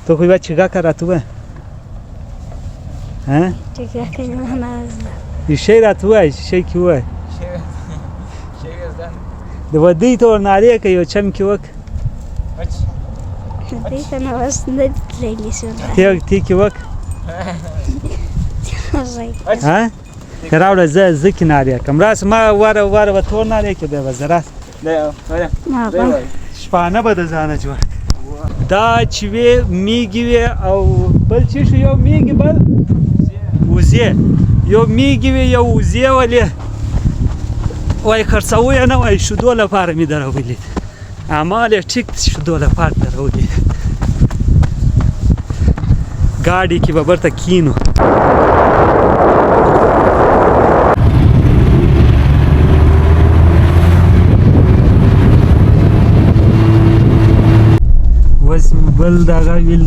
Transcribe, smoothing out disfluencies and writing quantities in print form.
تو خو بچه کا راتوه ها چیکار کنیم من شی راتوه شی کیوه شی گردن د ودی تو ناری که یو چم کیوک دیگه نواز ندیدی سودا تی کیوک زای ها راوړه زه کنارې کم راس ما واره و تور نارې کې به وزرات نه ما با شپانه به د ځانه جوړ دا چې وی میږي وی او بل چې شو یو میږي بل وزې یو میږي وی یو وزې ولې وای خرڅوي نه وای شودو لپاره می درولې اعمال ټیک شودو لپاره درولې ګاډي کې به برته کینو بل دغه ویل